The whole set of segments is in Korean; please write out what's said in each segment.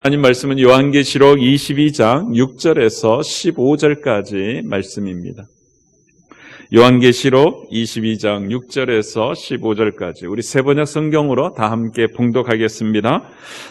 하나님 말씀은 요한계시록 22장 6절에서 15절까지 말씀입니다. 요한계시록 22장 6절에서 15절까지 우리 세번역 성경으로 다 함께 봉독하겠습니다.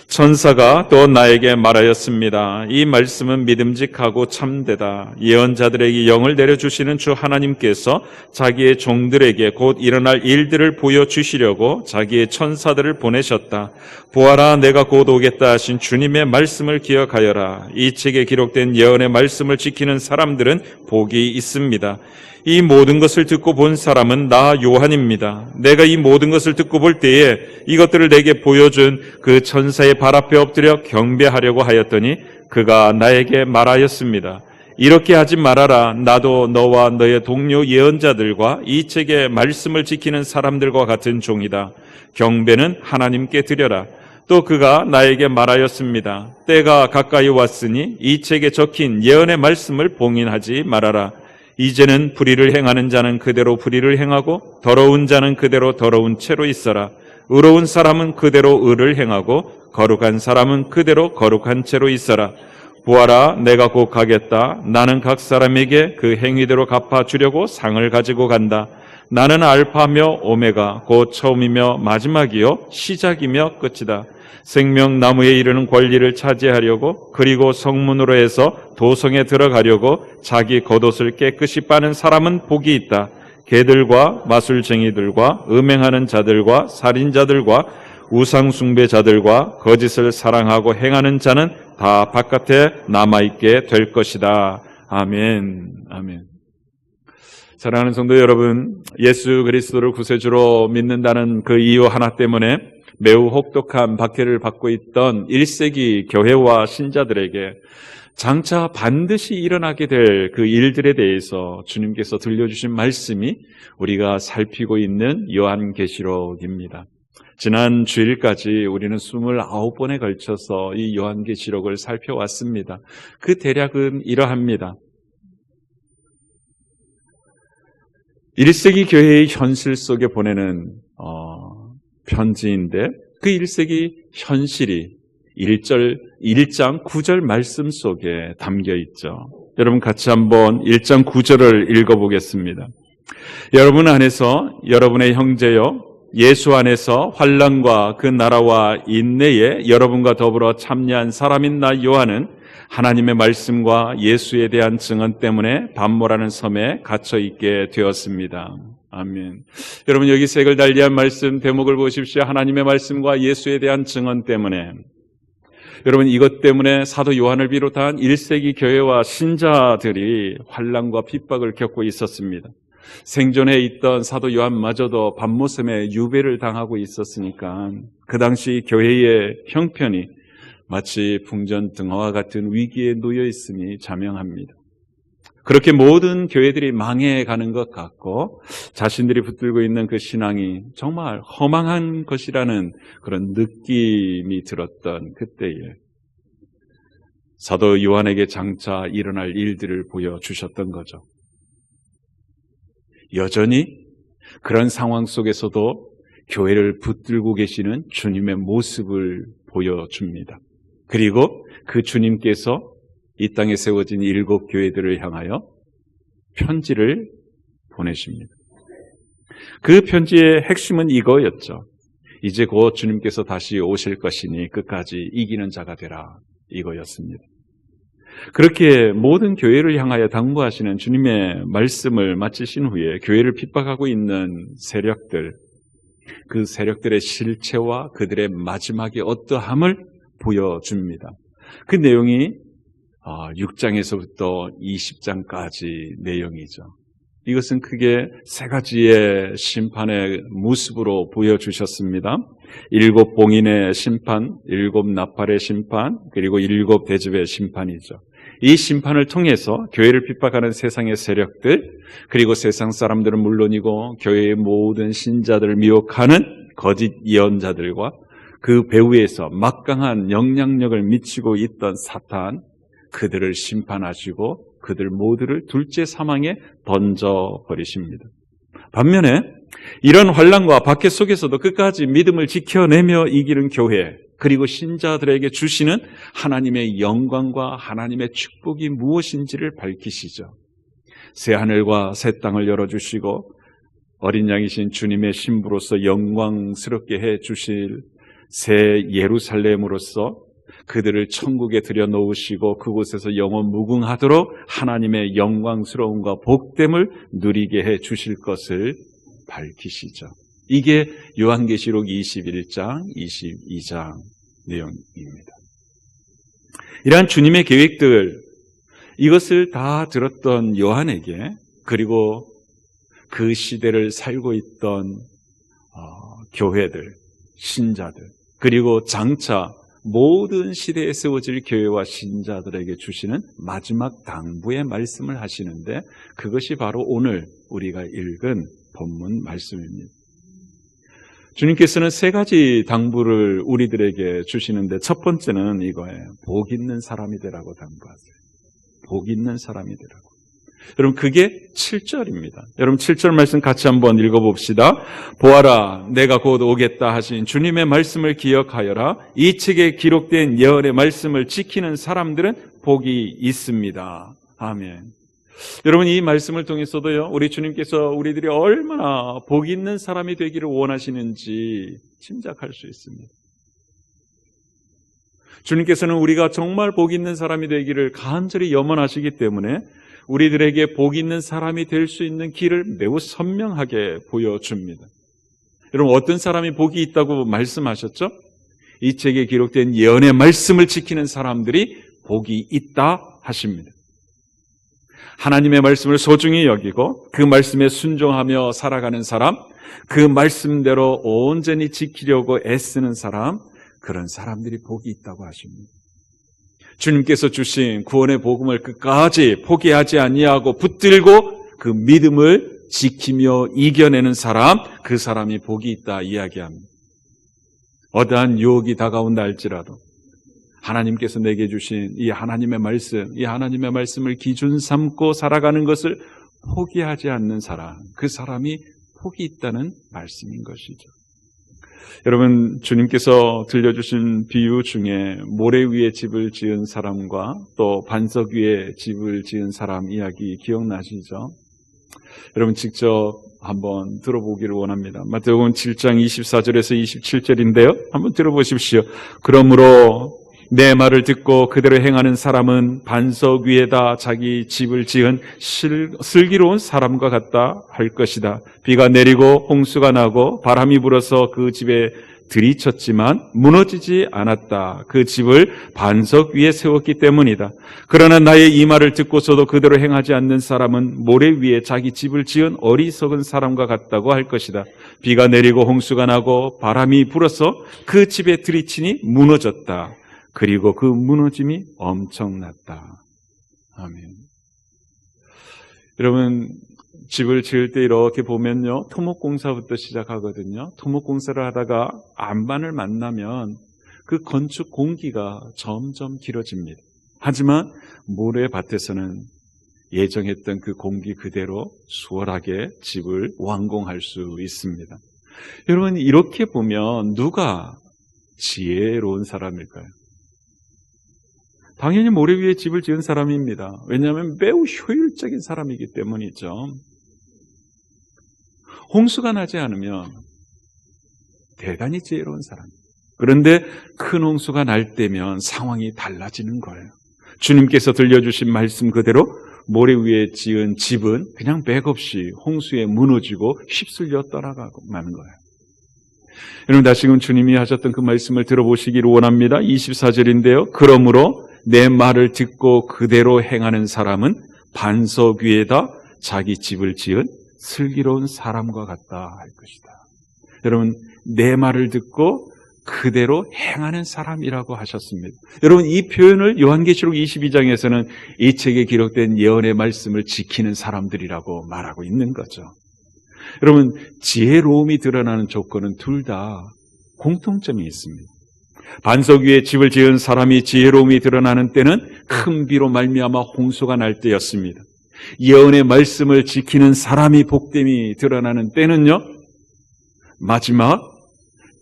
천사가 또 나에게 말하였습니다. 이 말씀은 믿음직하고 참되다. 예언자들에게 영을 내려주시는 주 하나님께서 자기의 종들에게 곧 일어날 일들을 보여주시려고 자기의 천사들을 보내셨다. 보아라, 내가 곧 오겠다 하신 주님의 말씀을 기억하여라. 이 책에 기록된 예언의 말씀을 지키는 사람들은 복이 있습니다. 이 모든 것을 듣고 본 사람은 나 요한입니다. 내가 이 모든 것을 듣고 볼 때에 이것들을 내게 보여준 그 천사의 발 앞에 엎드려 경배하려고 하였더니 그가 나에게 말하였습니다. 이렇게 하지 말아라. 나도 너와 너의 동료 예언자들과 이 책의 말씀을 지키는 사람들과 같은 종이다. 경배는 하나님께 드려라. 또 그가 나에게 말하였습니다. 때가 가까이 왔으니 이 책에 적힌 예언의 말씀을 봉인하지 말아라. 이제는 불의를 행하는 자는 그대로 불의를 행하고 더러운 자는 그대로 더러운 채로 있어라. 의로운 사람은 그대로 의를 행하고 거룩한 사람은 그대로 거룩한 채로 있어라. 보아라, 내가 곧 가겠다. 나는 각 사람에게 그 행위대로 갚아주려고 상을 가지고 간다. 나는 알파며 오메가 곧 처음이며 마지막이요 시작이며 끝이다. 생명나무에 이르는 권리를 차지하려고 그리고 성문으로 해서 도성에 들어가려고 자기 겉옷을 깨끗이 빠는 사람은 복이 있다. 개들과 마술쟁이들과 음행하는 자들과 살인자들과 우상숭배자들과 거짓을 사랑하고 행하는 자는 다 바깥에 남아있게 될 것이다. 아멘. 아멘. 사랑하는 성도 여러분, 예수 그리스도를 구세주로 믿는다는 그 이유 하나 때문에 매우 혹독한 박해를 받고 있던 1세기 교회와 신자들에게 장차 반드시 일어나게 될 그 일들에 대해서 주님께서 들려주신 말씀이 우리가 살피고 있는 요한계시록입니다. 지난 주일까지 우리는 29번에 걸쳐서 이 요한계시록을 살펴왔습니다. 그 대략은 이러합니다. 1세기 교회의 현실 속에 보내는 편지인데 그 1세기 현실이 1장 9절 말씀 속에 담겨 있죠. 여러분 같이 한번 1장 9절을 읽어보겠습니다. 여러분 안에서 여러분의 형제여 예수 안에서 환난과 그 나라와 인내에 여러분과 더불어 참여한 사람인 나 요한은 하나님의 말씀과 예수에 대한 증언 때문에 반모라는 섬에 갇혀 있게 되었습니다. 아멘. 여러분 여기 색을 달리한 말씀 대목을 보십시오. 하나님의 말씀과 예수에 대한 증언 때문에. 여러분 이것 때문에 사도 요한을 비롯한 1세기 교회와 신자들이 환난과 핍박을 겪고 있었습니다. 생존해 있던 사도 요한마저도 반모섬에 유배를 당하고 있었으니까 그 당시 교회의 형편이 마치 풍전등화와 같은 위기에 놓여 있으니 자명합니다. 그렇게 모든 교회들이 망해가는 것 같고 자신들이 붙들고 있는 그 신앙이 정말 허망한 것이라는 그런 느낌이 들었던 그때에 사도 요한에게 장차 일어날 일들을 보여주셨던 거죠. 여전히 그런 상황 속에서도 교회를 붙들고 계시는 주님의 모습을 보여줍니다. 그리고 그 주님께서 이 땅에 세워진 7 교회들을 향하여 편지를 보내십니다. 그 편지의 핵심은 이거였죠. 이제 곧 주님께서 다시 오실 것이니 끝까지 이기는 자가 되라. 이거였습니다. 그렇게 모든 교회를 향하여 당부하시는 주님의 말씀을 마치신 후에 교회를 핍박하고 있는 세력들, 그 세력들의 실체와 그들의 마지막의 어떠함을 보여줍니다. 그 내용이 6장에서부터 20장까지 내용이죠. 이것은 크게 3가지의 심판의 모습으로 보여주셨습니다. 7 봉인의 심판, 7 나팔의 심판, 그리고 7 대접의 심판이죠. 이 심판을 통해서 교회를 핍박하는 세상의 세력들, 그리고 세상 사람들은 물론이고 교회의 모든 신자들을 미혹하는 거짓 예언자들과 그 배후에서 막강한 영향력을 미치고 있던 사탄, 그들을 심판하시고 그들 모두를 둘째 사망에 던져버리십니다. 반면에 이런 환난과 박해 속에서도 끝까지 믿음을 지켜내며 이기는 교회, 그리고 신자들에게 주시는 하나님의 영광과 하나님의 축복이 무엇인지를 밝히시죠. 새 하늘과 새 땅을 열어주시고 어린 양이신 주님의 신부로서 영광스럽게 해주실 새 예루살렘으로서 그들을 천국에 들여놓으시고 그곳에서 영원 무궁하도록 하나님의 영광스러움과 복됨을 누리게 해주실 것을 밝히시죠. 이게 요한계시록 21장, 22장 내용입니다. 이러한 주님의 계획들, 이것을 다 들었던 요한에게, 그리고 그 시대를 살고 있던 교회들, 신자들, 그리고 장차 모든 시대에 세워질 교회와 신자들에게 주시는 마지막 당부의 말씀을 하시는데, 그것이 바로 오늘 우리가 읽은 본문 말씀입니다. 주님께서는 세 가지 당부를 우리들에게 주시는데, 첫 번째는 이거예요. 복 있는 사람이 되라고 당부하세요. 복 있는 사람이 되라고. 여러분, 그게 7절입니다. 여러분, 7절 말씀 같이 한번 읽어봅시다. 보아라, 내가 곧 오겠다 하신 주님의 말씀을 기억하여라. 이 책에 기록된 예언의 말씀을 지키는 사람들은 복이 있습니다. 아멘. 여러분, 이 말씀을 통해서도요, 우리 주님께서 우리들이 얼마나 복 있는 사람이 되기를 원하시는지 짐작할 수 있습니다. 주님께서는 우리가 정말 복 있는 사람이 되기를 간절히 염원하시기 때문에 우리들에게 복 있는 사람이 될 수 있는 길을 매우 선명하게 보여줍니다. 여러분, 어떤 사람이 복이 있다고 말씀하셨죠? 이 책에 기록된 예언의 말씀을 지키는 사람들이 복이 있다 하십니다. 하나님의 말씀을 소중히 여기고 그 말씀에 순종하며 살아가는 사람, 그 말씀대로 온전히 지키려고 애쓰는 사람, 그런 사람들이 복이 있다고 하십니다. 주님께서 주신 구원의 복음을 끝까지 포기하지 아니하고 붙들고 그 믿음을 지키며 이겨내는 사람, 그 사람이 복이 있다 이야기합니다. 어떠한 유혹이 다가온다 할지라도 하나님께서 내게 주신 이 하나님의 말씀, 이 하나님의 말씀을 기준 삼고 살아가는 것을 포기하지 않는 사람, 그 사람이 복이 있다는 말씀인 것이죠. 여러분, 주님께서 들려주신 비유 중에 모래 위에 집을 지은 사람과 또 반석 위에 집을 지은 사람 이야기 기억나시죠? 여러분, 직접 한번 들어보기를 원합니다. 마태복음 7장 24절에서 27절인데요. 한번 들어보십시오. 그러므로 내 말을 듣고 그대로 행하는 사람은 반석 위에다 자기 집을 지은 슬기로운 사람과 같다 할 것이다. 비가 내리고 홍수가 나고 바람이 불어서 그 집에 들이쳤지만 무너지지 않았다. 그 집을 반석 위에 세웠기 때문이다. 그러나 나의 이 말을 듣고서도 그대로 행하지 않는 사람은 모래 위에 자기 집을 지은 어리석은 사람과 같다고 할 것이다. 비가 내리고 홍수가 나고 바람이 불어서 그 집에 들이치니 무너졌다. 그리고 그 무너짐이 엄청났다. 아멘. 여러분, 집을 지을 때 이렇게 보면요, 토목공사부터 시작하거든요. 토목공사를 하다가 안반을 만나면 그 건축 공기가 점점 길어집니다. 하지만 모래밭에서는 예정했던 그 공기 그대로 수월하게 집을 완공할 수 있습니다. 여러분, 이렇게 보면 누가 지혜로운 사람일까요? 당연히 모래 위에 집을 지은 사람입니다. 왜냐하면 매우 효율적인 사람이기 때문이죠. 홍수가 나지 않으면 대단히 지혜로운 사람. 그런데 큰 홍수가 날 때면 상황이 달라지는 거예요. 주님께서 들려주신 말씀 그대로 모래 위에 지은 집은 그냥 맥없이 홍수에 무너지고 휩쓸려 떠나가고 마는 거예요. 여러분, 다시금 주님이 하셨던 그 말씀을 들어보시기를 원합니다. 24절인데요. 그러므로 내 말을 듣고 그대로 행하는 사람은 반석 위에다 자기 집을 지은 슬기로운 사람과 같다 할 것이다. 여러분, 내 말을 듣고 그대로 행하는 사람이라고 하셨습니다. 여러분, 이 표현을 요한계시록 22장에서는 이 책에 기록된 예언의 말씀을 지키는 사람들이라고 말하고 있는 거죠. 여러분, 지혜로움이 드러나는 조건은 둘 다 공통점이 있습니다. 반석 위에 집을 지은 사람이 지혜로움이 드러나는 때는 큰 비로 말미암아 홍수가 날 때였습니다. 예언의 말씀을 지키는 사람이 복됨이 드러나는 때는요, 마지막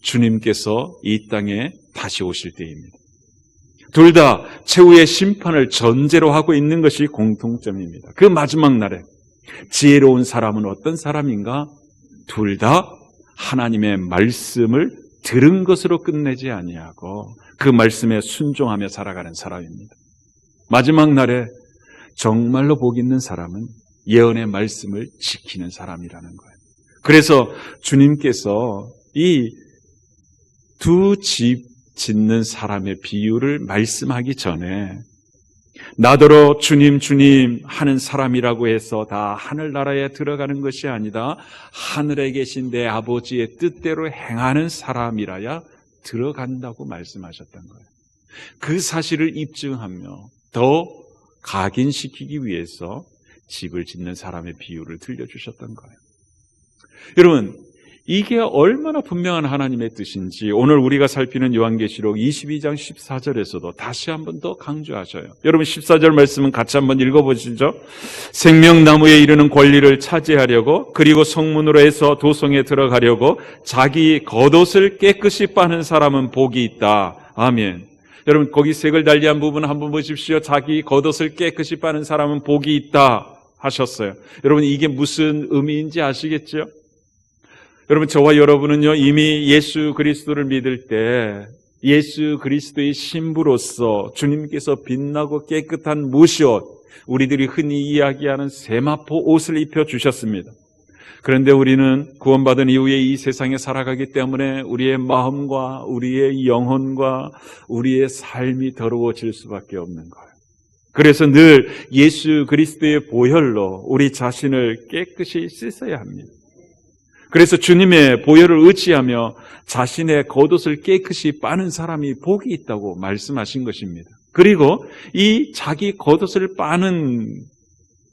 주님께서 이 땅에 다시 오실 때입니다. 둘 다 최후의 심판을 전제로 하고 있는 것이 공통점입니다. 그 마지막 날에 지혜로운 사람은 어떤 사람인가? 둘 다 하나님의 말씀을 들은 것으로 끝내지 아니하고 그 말씀에 순종하며 살아가는 사람입니다. 마지막 날에 정말로 복 있는 사람은 예언의 말씀을 지키는 사람이라는 거예요. 그래서 주님께서 이 두 집 짓는 사람의 비유를 말씀하기 전에 나더러 주님 주님 하는 사람이라고 해서 다 하늘나라에 들어가는 것이 아니다. 하늘에 계신 내 아버지의 뜻대로 행하는 사람이라야 들어간다고 말씀하셨던 거예요. 그 사실을 입증하며 더 각인시키기 위해서 집을 짓는 사람의 비유를 들려주셨던 거예요. 여러분, 이게 얼마나 분명한 하나님의 뜻인지 오늘 우리가 살피는 요한계시록 22장 14절에서도 다시 한번 더 강조하셔요. 여러분 14절 말씀은 같이 한번 읽어보시죠. 생명나무에 이르는 권리를 차지하려고 그리고 성문으로 해서 도성에 들어가려고 자기 겉옷을 깨끗이 빠는 사람은 복이 있다. 아멘. 여러분 거기 색을 달리한 부분 한번 보십시오. 자기 겉옷을 깨끗이 빠는 사람은 복이 있다 하셨어요. 여러분 이게 무슨 의미인지 아시겠죠? 여러분 저와 여러분은요 이미 예수 그리스도를 믿을 때 예수 그리스도의 신부로서 주님께서 빛나고 깨끗한 무시옷, 우리들이 흔히 이야기하는 세마포 옷을 입혀주셨습니다. 그런데 우리는 구원받은 이후에 이 세상에 살아가기 때문에 우리의 마음과 우리의 영혼과 우리의 삶이 더러워질 수밖에 없는 거예요. 그래서 늘 예수 그리스도의 보혈로 우리 자신을 깨끗이 씻어야 합니다. 그래서 주님의 보혈을 의지하며 자신의 겉옷을 깨끗이 빠는 사람이 복이 있다고 말씀하신 것입니다. 그리고 이 자기 겉옷을 빠는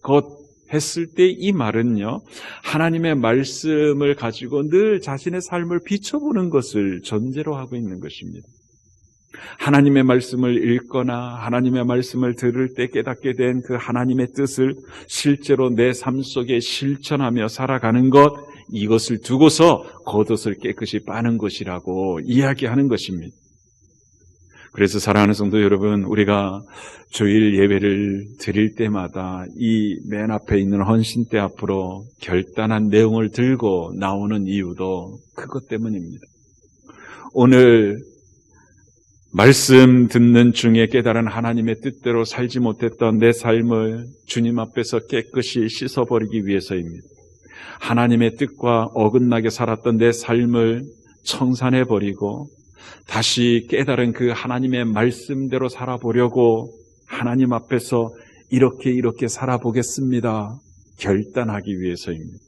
것 했을 때 이 말은요, 하나님의 말씀을 가지고 늘 자신의 삶을 비춰보는 것을 전제로 하고 있는 것입니다. 하나님의 말씀을 읽거나 하나님의 말씀을 들을 때 깨닫게 된 그 하나님의 뜻을 실제로 내 삶 속에 실천하며 살아가는 것, 이것을 두고서 겉옷을 깨끗이 빠는 것이라고 이야기하는 것입니다. 그래서 사랑하는 성도 여러분, 우리가 주일 예배를 드릴 때마다 이 맨 앞에 있는 헌신대 앞으로 결단한 내용을 들고 나오는 이유도 그것 때문입니다. 오늘 말씀 듣는 중에 깨달은 하나님의 뜻대로 살지 못했던 내 삶을 주님 앞에서 깨끗이 씻어버리기 위해서입니다. 하나님의 뜻과 어긋나게 살았던 내 삶을 청산해버리고 다시 깨달은 그 하나님의 말씀대로 살아보려고 하나님 앞에서 이렇게 살아보겠습니다 결단하기 위해서입니다.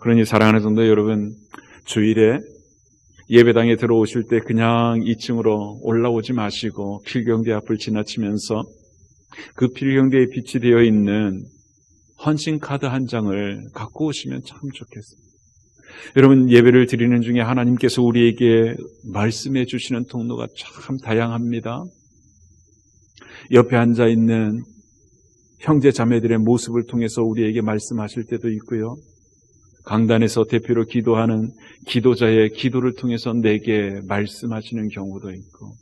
그러니 사랑하는 성도 여러분, 주일에 예배당에 들어오실 때 그냥 2층으로 올라오지 마시고 필경대 앞을 지나치면서 그 필경대에 비치되어 있는 헌신카드 한 장을 갖고 오시면 참 좋겠습니다. 여러분, 예배를 드리는 중에 하나님께서 우리에게 말씀해 주시는 통로가 참 다양합니다. 옆에 앉아있는 형제 자매들의 모습을 통해서 우리에게 말씀하실 때도 있고요, 강단에서 대표로 기도하는 기도자의 기도를 통해서 내게 말씀하시는 경우도 있고,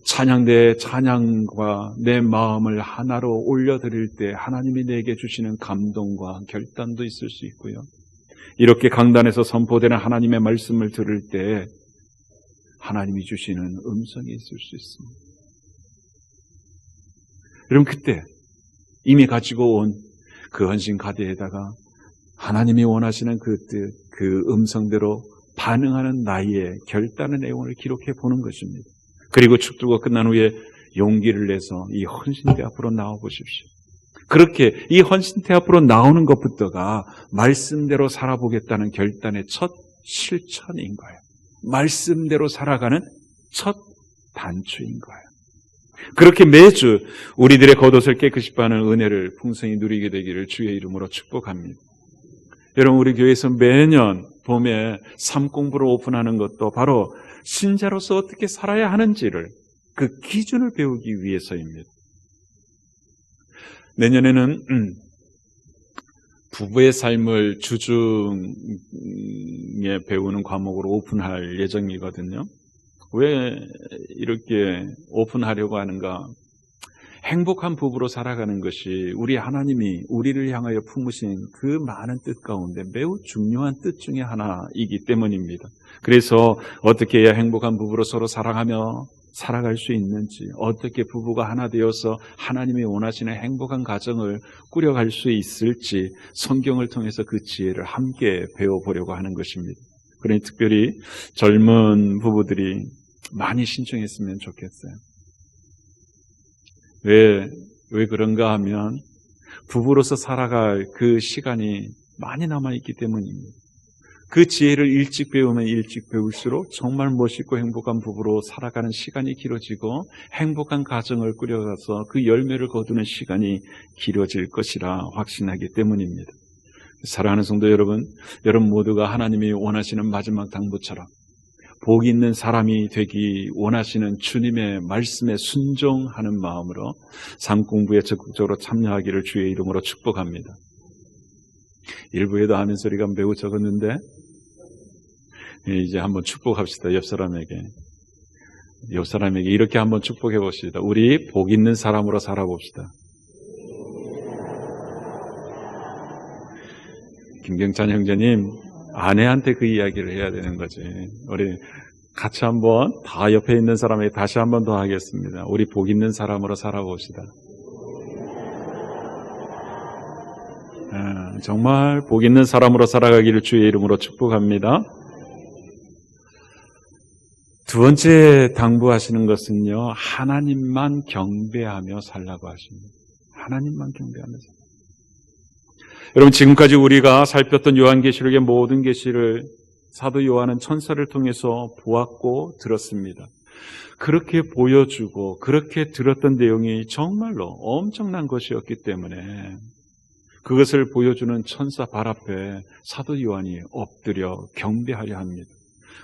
찬양대의 찬양과 내 마음을 하나로 올려드릴 때 하나님이 내게 주시는 감동과 결단도 있을 수 있고요, 이렇게 강단에서 선포되는 하나님의 말씀을 들을 때 하나님이 주시는 음성이 있을 수 있습니다. 여러분, 그때 이미 가지고 온 그 헌신 카드에다가 하나님이 원하시는 그 뜻, 그 음성대로 반응하는 나의 결단의 내용을 기록해 보는 것입니다. 그리고 축도가 끝난 후에 용기를 내서 이 헌신대 앞으로 나와 보십시오. 그렇게 이 헌신대 앞으로 나오는 것부터가 말씀대로 살아보겠다는 결단의 첫 실천인 거예요. 말씀대로 살아가는 첫 단추인 거예요. 그렇게 매주 우리들의 겉옷을 깨끗이 빠는 은혜를 풍성히 누리게 되기를 주의 이름으로 축복합니다. 여러분, 우리 교회에서 매년 봄에 삶 공부를 오픈하는 것도 바로 신자로서 어떻게 살아야 하는지를, 그 기준을 배우기 위해서입니다. 내년에는 부부의 삶을 주중에 배우는 과목으로 오픈할 예정이거든요. 왜 이렇게 오픈하려고 하는가? 행복한 부부로 살아가는 것이 우리 하나님이 우리를 향하여 품으신 그 많은 뜻 가운데 매우 중요한 뜻 중에 하나이기 때문입니다. 그래서 어떻게 해야 행복한 부부로 서로 사랑하며 살아갈 수 있는지, 어떻게 부부가 하나 되어서 하나님이 원하시는 행복한 가정을 꾸려갈 수 있을지 성경을 통해서 그 지혜를 함께 배워보려고 하는 것입니다. 그러니 특별히 젊은 부부들이 많이 신청했으면 좋겠어요. 왜 그런가 하면 부부로서 살아갈 그 시간이 많이 남아있기 때문입니다. 그 지혜를 일찍 배우면 일찍 배울수록 정말 멋있고 행복한 부부로 살아가는 시간이 길어지고 행복한 가정을 꾸려가서 그 열매를 거두는 시간이 길어질 것이라 확신하기 때문입니다. 사랑하는 성도 여러분, 여러분 모두가 하나님이 원하시는 마지막 당부처럼 복 있는 사람이 되기 원하시는 주님의 말씀에 순종하는 마음으로 삶 공부에 적극적으로 참여하기를 주의 이름으로 축복합니다. 일부에도 아멘 소리가 매우 적었는데 이제 한번 축복합시다. 옆 사람에게 이렇게 한번 축복해 봅시다. 우리 복 있는 사람으로 살아봅시다. 김경찬 형제님, 아내한테 그 이야기를 해야 되는 거지. 우리 같이 한번 다 옆에 있는 사람에게 다시 한번 더 하겠습니다. 우리 복 있는 사람으로 살아봅시다. 정말 복 있는 사람으로 살아가기를 주의 이름으로 축복합니다. 두 번째 당부하시는 것은요, 하나님만 경배하며 살라고 하십니다. 하나님만 경배하며 살라. 여러분, 지금까지 우리가 살폈던 요한계시록의 모든 계시를 사도 요한은 천사를 통해서 보았고 들었습니다. 그렇게 보여주고 그렇게 들었던 내용이 정말로 엄청난 것이었기 때문에 그것을 보여주는 천사 발 앞에 사도 요한이 엎드려 경배하려 합니다.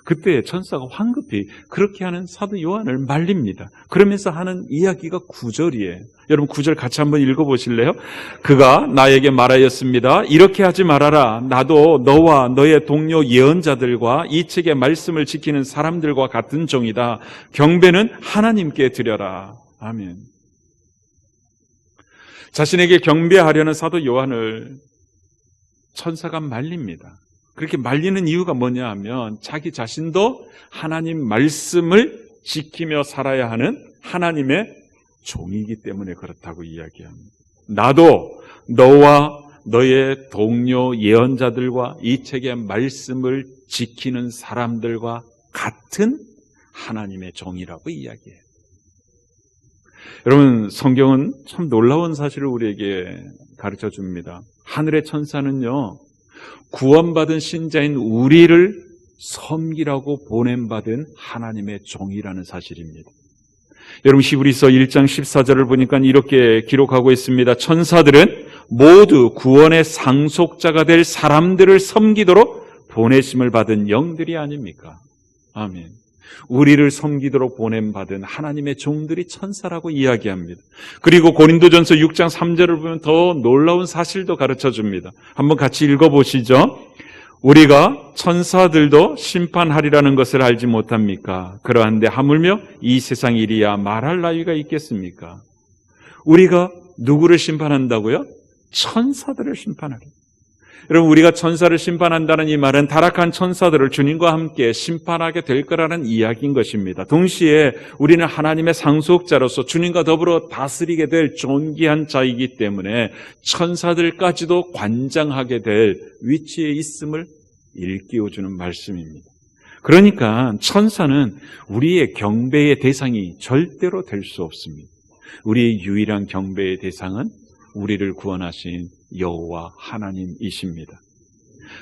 그때 천사가 황급히 그렇게 하는 사도 요한을 말립니다. 그러면서 하는 이야기가 9절이에요. 여러분 9절 같이 한번 읽어보실래요? 그가 나에게 말하였습니다. 이렇게 하지 말아라. 나도 너와 너의 동료 예언자들과 이 책의 말씀을 지키는 사람들과 같은 종이다. 경배는 하나님께 드려라. 아멘. 자신에게 경배하려는 사도 요한을 천사가 말립니다. 그렇게 말리는 이유가 뭐냐 하면 자기 자신도 하나님 말씀을 지키며 살아야 하는 하나님의 종이기 때문에 그렇다고 이야기합니다. 나도 너와 너의 동료 예언자들과 이 책의 말씀을 지키는 사람들과 같은 하나님의 종이라고 이야기해요. 여러분, 성경은 참 놀라운 사실을 우리에게 가르쳐 줍니다. 하늘의 천사는요, 구원받은 신자인 우리를 섬기라고 보냄받은 하나님의 종이라는 사실입니다. 여러분, 히브리서 1장 14절을 보니까 이렇게 기록하고 있습니다. 천사들은 모두 구원의 상속자가 될 사람들을 섬기도록 보내심을 받은 영들이 아닙니까? 아멘. 우리를 섬기도록 보냄받은 하나님의 종들이 천사라고 이야기합니다. 그리고 고린도전서 6장 3절을 보면 더 놀라운 사실도 가르쳐줍니다. 한번 같이 읽어보시죠. 우리가 천사들도 심판하리라는 것을 알지 못합니까? 그러한데 하물며 이 세상 일이야 말할 나위가 있겠습니까? 우리가 누구를 심판한다고요? 천사들을 심판하리. 여러분, 우리가 천사를 심판한다는 이 말은 타락한 천사들을 주님과 함께 심판하게 될 거라는 이야기인 것입니다. 동시에 우리는 하나님의 상속자로서 주님과 더불어 다스리게 될 존귀한 자이기 때문에 천사들까지도 관장하게 될 위치에 있음을 일깨워주는 말씀입니다. 그러니까 천사는 우리의 경배의 대상이 절대로 될 수 없습니다. 우리의 유일한 경배의 대상은 우리를 구원하신 여호와 하나님이십니다.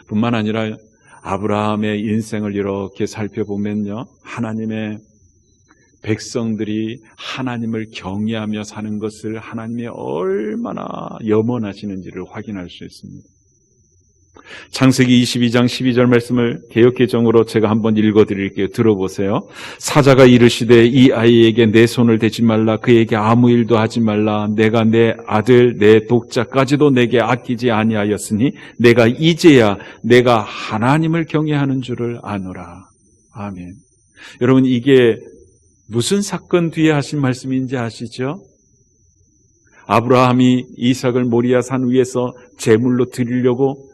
뿐만 아니라 아브라함의 인생을 이렇게 살펴보면요, 하나님의 백성들이 하나님을 경외하며 사는 것을 하나님이 얼마나 염원하시는지를 확인할 수 있습니다. 창세기 22장 12절 말씀을 개역개정으로 제가 한번 읽어드릴게요. 들어보세요. 사자가 이르시되 이 아이에게 내 손을 대지 말라. 그에게 아무 일도 하지 말라. 내가 내 아들 내 독자까지도 내게 아끼지 아니하였으니 내가 이제야 내가 하나님을 경외하는 줄을 아노라. 아멘. 여러분, 이게 무슨 사건 뒤에 하신 말씀인지 아시죠? 아브라함이 이삭을 모리아 산 위에서 제물로 드리려고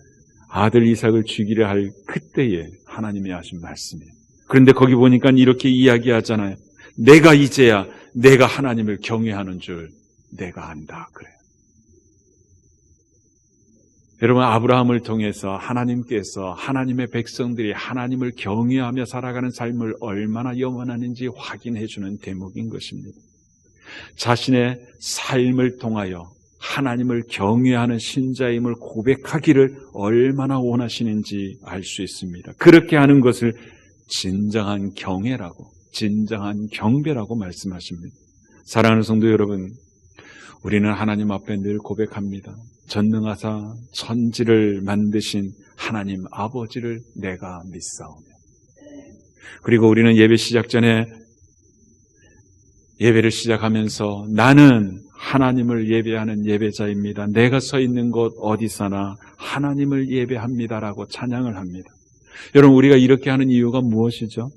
아들 이삭을 죽이려 할 그때에 하나님이 하신 말씀이에요. 그런데 거기 보니까 이렇게 이야기하잖아요. 내가 이제야 내가 하나님을 경외하는 줄 내가 안다. 그래요. 여러분, 아브라함을 통해서 하나님께서 하나님의 백성들이 하나님을 경외하며 살아가는 삶을 얼마나 영원하는지 확인해 주는 대목인 것입니다. 자신의 삶을 통하여 하나님을 경외하는 신자임을 고백하기를 얼마나 원하시는지 알 수 있습니다. 그렇게 하는 것을 진정한 경외라고, 진정한 경배라고 말씀하십니다. 사랑하는 성도 여러분, 우리는 하나님 앞에 늘 고백합니다. 전능하사 천지를 만드신 하나님 아버지를 내가 믿사오며. 그리고 우리는 예배 시작 전에 예배를 시작하면서 나는 하나님을 예배하는 예배자입니다. 내가 서 있는 곳 어디서나 하나님을 예배합니다라고 찬양을 합니다. 여러분, 우리가 이렇게 하는 이유가 무엇이죠?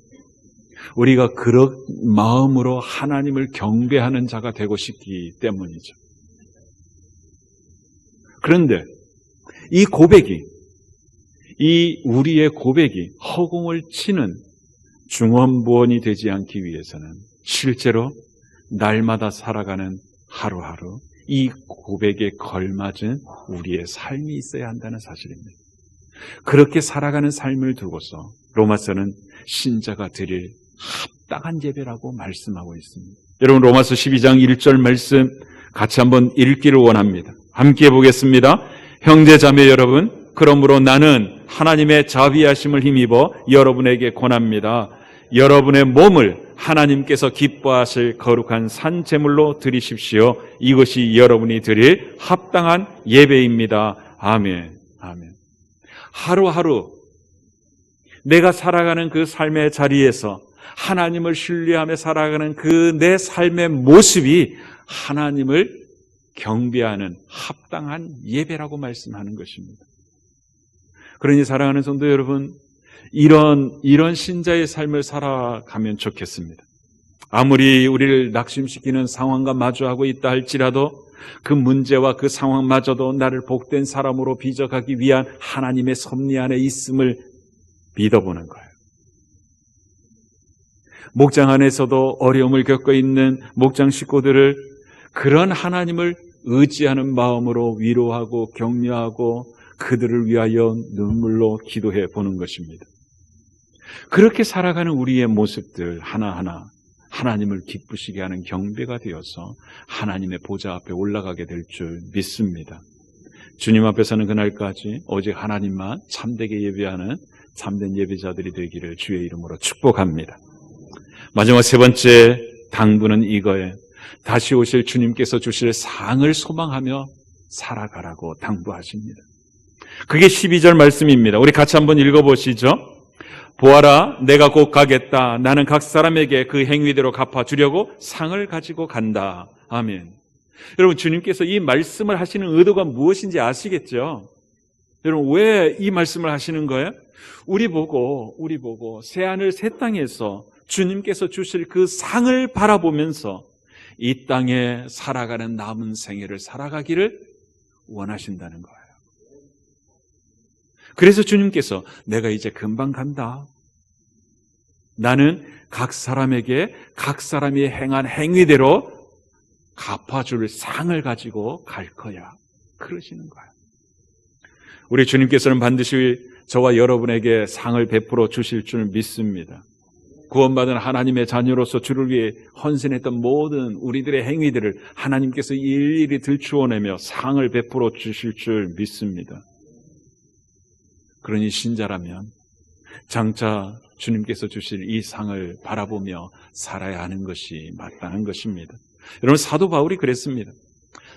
우리가 그런 마음으로 하나님을 경배하는 자가 되고 싶기 때문이죠. 그런데 이 고백이, 이 우리의 고백이 허공을 치는 중언부언이 되지 않기 위해서는 실제로 날마다 살아가는 하루하루 이 고백에 걸맞은 우리의 삶이 있어야 한다는 사실입니다. 그렇게 살아가는 삶을 두고서 로마서는 신자가 드릴 합당한 예배라고 말씀하고 있습니다. 여러분, 로마서 12장 1절 말씀 같이 한번 읽기를 원합니다. 함께 보겠습니다. 형제자매 여러분, 그러므로 나는 하나님의 자비하심을 힘입어 여러분에게 권합니다. 여러분의 몸을 하나님께서 기뻐하실 거룩한 산 제물로 드리십시오. 이것이 여러분이 드릴 합당한 예배입니다. 아멘. 아멘. 하루하루 내가 살아가는 그 삶의 자리에서 하나님을 신뢰하며 살아가는 그 내 삶의 모습이 하나님을 경배하는 합당한 예배라고 말씀하는 것입니다. 그러니 사랑하는 성도 여러분, 이런 신자의 삶을 살아가면 좋겠습니다. 아무리 우리를 낙심시키는 상황과 마주하고 있다 할지라도 그 문제와 그 상황마저도 나를 복된 사람으로 빚어가기 위한 하나님의 섭리 안에 있음을 믿어보는 거예요. 목장 안에서도 어려움을 겪고 있는 목장 식구들을 그런 하나님을 의지하는 마음으로 위로하고 격려하고 그들을 위하여 눈물로 기도해 보는 것입니다. 그렇게 살아가는 우리의 모습들 하나하나 하나님을 기쁘시게 하는 경배가 되어서 하나님의 보좌 앞에 올라가게 될 줄 믿습니다. 주님 앞에 서는 그날까지 오직 하나님만 참되게 예배하는 참된 예배자들이 되기를 주의 이름으로 축복합니다. 마지막 세 번째 당부는 이거예요. 다시 오실 주님께서 주실 상을 소망하며 살아가라고 당부하십니다. 그게 12절 말씀입니다. 우리 같이 한번 읽어보시죠. 보아라, 내가 곧 가겠다. 나는 각 사람에게 그 행위대로 갚아주려고 상을 가지고 간다. 아멘. 여러분, 주님께서 이 말씀을 하시는 의도가 무엇인지 아시겠죠? 여러분, 왜 이 말씀을 하시는 거예요? 우리 보고 새하늘 새 땅에서 주님께서 주실 그 상을 바라보면서 이 땅에 살아가는 남은 생애를 살아가기를 원하신다는 거예요. 그래서 주님께서 내가 이제 금방 간다. 나는 각 사람에게 각 사람이 행한 행위대로 갚아줄 상을 가지고 갈 거야. 그러시는 거예요. 우리 주님께서는 반드시 저와 여러분에게 상을 베풀어 주실 줄 믿습니다. 구원받은 하나님의 자녀로서 주를 위해 헌신했던 모든 우리들의 행위들을 하나님께서 일일이 들추어내며 상을 베풀어 주실 줄 믿습니다. 그러니 신자라면 장차 주님께서 주실 이 상을 바라보며 살아야 하는 것이 마땅한 것입니다. 여러분, 사도 바울이 그랬습니다.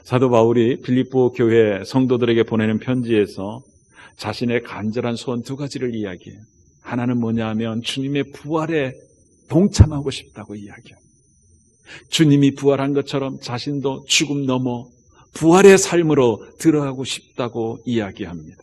사도 바울이 빌립보 교회 성도들에게 보내는 편지에서 자신의 간절한 소원 두 가지를 이야기해요. 하나는 뭐냐 하면 주님의 부활에 동참하고 싶다고 이야기해요. 주님이 부활한 것처럼 자신도 죽음 넘어 부활의 삶으로 들어가고 싶다고 이야기합니다.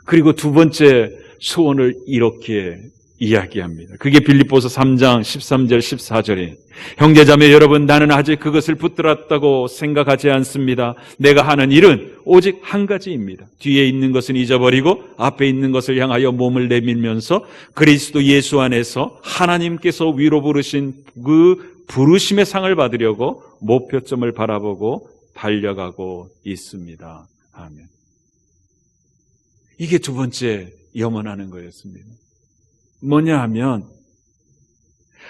그리고 두 번째 소원을 이렇게 이야기합니다. 그게 빌립보서 3장 13절 14절에 형제자매 여러분, 나는 아직 그것을 붙들었다고 생각하지 않습니다. 내가 하는 일은 오직 한 가지입니다. 뒤에 있는 것은 잊어버리고 앞에 있는 것을 향하여 몸을 내밀면서 그리스도 예수 안에서 하나님께서 위로 부르신 그 부르심의 상을 받으려고 목표점을 바라보고 달려가고 있습니다. 아멘. 이게 두 번째 염원하는 거였습니다. 뭐냐 하면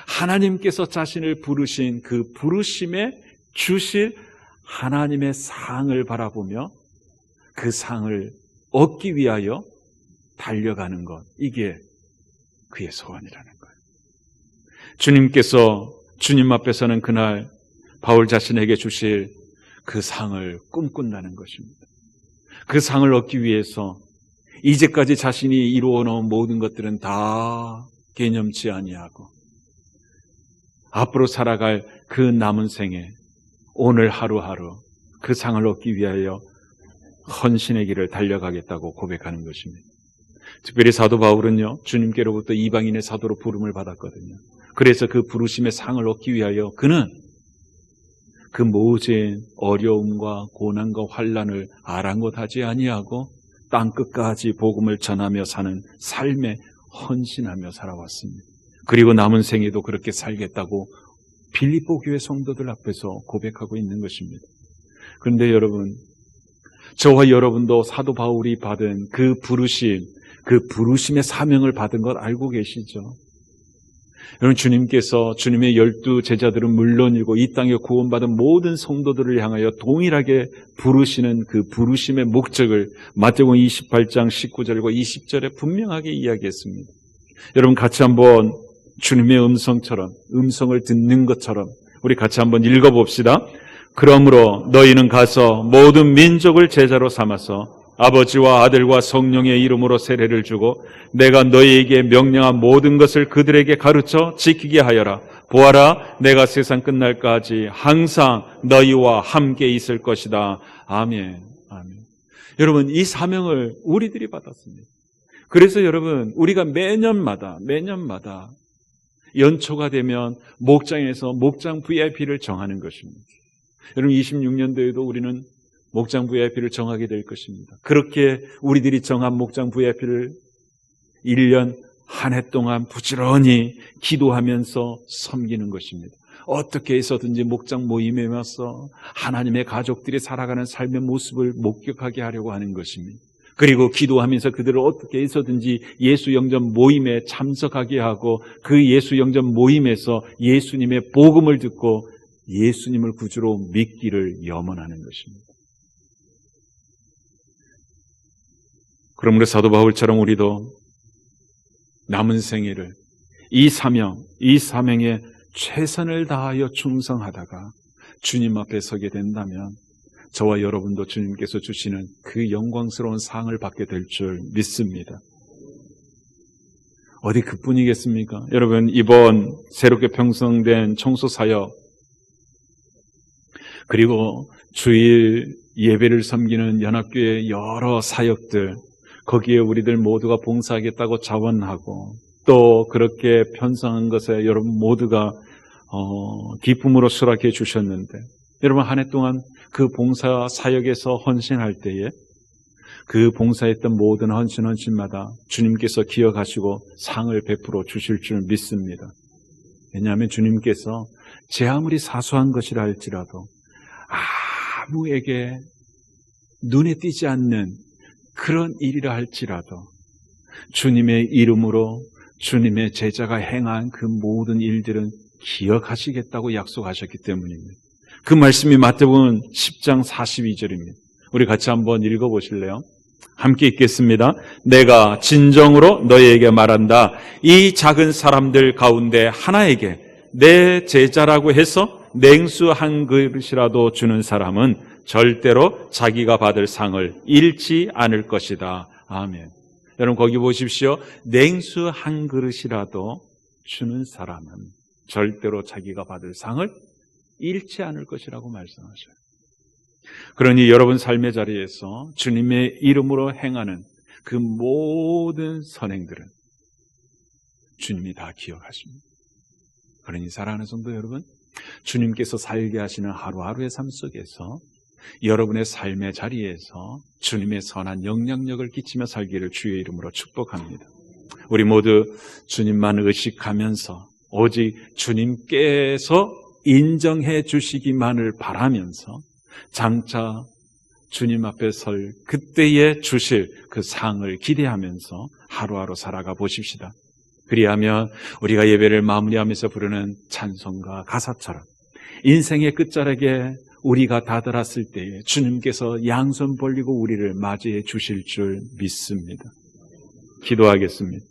하나님께서 자신을 부르신 그 부르심에 주실 하나님의 상을 바라보며 그 상을 얻기 위하여 달려가는 것, 이게 그의 소원이라는 거예요. 주님께서 주님 앞에서는 그날 바울 자신에게 주실 그 상을 꿈꾼다는 것입니다. 그 상을 얻기 위해서 이제까지 자신이 이루어놓은 모든 것들은 다 개념치 아니하고 앞으로 살아갈 그 남은 생에 오늘 하루하루 그 상을 얻기 위하여 헌신의 길을 달려가겠다고 고백하는 것입니다. 특별히 사도 바울은요, 주님께로부터 이방인의 사도로 부름을 받았거든요. 그래서 그 부르심의 상을 얻기 위하여 그는 그 모진 어려움과 고난과 환난을 아랑곳하지 아니하고 땅끝까지 복음을 전하며 사는 삶에 헌신하며 살아왔습니다. 그리고 남은 생에도 그렇게 살겠다고 빌립보 교회 성도들 앞에서 고백하고 있는 것입니다. 그런데 여러분, 저와 여러분도 사도 바울이 받은 그 부르심의 사명을 받은 것 알고 계시죠? 여러분, 주님께서 주님의 12 제자들은 물론이고 이 땅에 구원받은 모든 성도들을 향하여 동일하게 부르시는 그 부르심의 목적을 마태복음 28장 19절과 20절에 분명하게 이야기했습니다. 여러분, 같이 한번 주님의 음성을 듣는 것처럼 우리 같이 한번 읽어봅시다. 그러므로 너희는 가서 모든 민족을 제자로 삼아서 아버지와 아들과 성령의 이름으로 세례를 주고 내가 너희에게 명령한 모든 것을 그들에게 가르쳐 지키게 하여라. 보아라, 내가 세상 끝날까지 항상 너희와 함께 있을 것이다. 아멘. 아멘. 여러분, 이 사명을 우리들이 받았습니다. 그래서 여러분, 우리가 매년마다 연초가 되면 목장에서 목장 VIP를 정하는 것입니다. 여러분, 26년도에도 우리는 목장 VIP를 정하게 될 것입니다. 그렇게 우리들이 정한 목장 VIP를 1년 한 해 동안 부지런히 기도하면서 섬기는 것입니다. 어떻게 해서든지 목장 모임에 와서 하나님의 가족들이 살아가는 삶의 모습을 목격하게 하려고 하는 것입니다. 그리고 기도하면서 그들을 어떻게 해서든지 예수 영접 모임에 참석하게 하고 그 예수 영접 모임에서 예수님의 복음을 듣고 예수님을 구주로 믿기를 염원하는 것입니다. 그러므로 사도 바울처럼 우리도 남은 생애를 이 사명에 최선을 다하여 충성하다가 주님 앞에 서게 된다면 저와 여러분도 주님께서 주시는 그 영광스러운 상을 받게 될 줄 믿습니다. 어디 그뿐이겠습니까? 여러분, 이번 새롭게 편성된 청소사역 그리고 주일 예배를 섬기는 연합교회 여러 사역들, 거기에 우리들 모두가 봉사하겠다고 자원하고 또 그렇게 편성한 것에 여러분 모두가 기쁨으로 수락해 주셨는데, 여러분 한 해 동안 그 봉사 사역에서 헌신할 때에 그 봉사했던 모든 헌신마다 주님께서 기억하시고 상을 베풀어 주실 줄 믿습니다. 왜냐하면 주님께서 제 아무리 사소한 것이라 할지라도 아무에게 눈에 띄지 않는 그런 일이라 할지라도 주님의 이름으로 주님의 제자가 행한 그 모든 일들은 기억하시겠다고 약속하셨기 때문입니다. 그 말씀이 마태복음 10장 42절입니다. 우리 같이 한번 읽어보실래요? 함께 읽겠습니다. 내가 진정으로 너희에게 말한다. 이 작은 사람들 가운데 하나에게 내 제자라고 해서 냉수 한 그릇이라도 주는 사람은 절대로 자기가 받을 상을 잃지 않을 것이다. 아멘. 여러분 거기 보십시오. 냉수 한 그릇이라도 주는 사람은 절대로 자기가 받을 상을 잃지 않을 것이라고 말씀하셔요. 그러니 여러분 삶의 자리에서 주님의 이름으로 행하는 그 모든 선행들은 주님이 다 기억하십니다. 그러니 사랑하는 성도 여러분, 주님께서 살게 하시는 하루하루의 삶 속에서 여러분의 삶의 자리에서 주님의 선한 영향력을 끼치며 살기를 주의 이름으로 축복합니다. 우리 모두 주님만 의식하면서 오직 주님께서 인정해 주시기만을 바라면서 장차 주님 앞에 설 그때에 주실 그 상을 기대하면서 하루하루 살아가 보십시다. 그리하면 우리가 예배를 마무리하면서 부르는 찬송가 가사처럼 인생의 끝자락에 우리가 다다랐을 때에 주님께서 양손 벌리고 우리를 맞이해 주실 줄 믿습니다. 기도하겠습니다.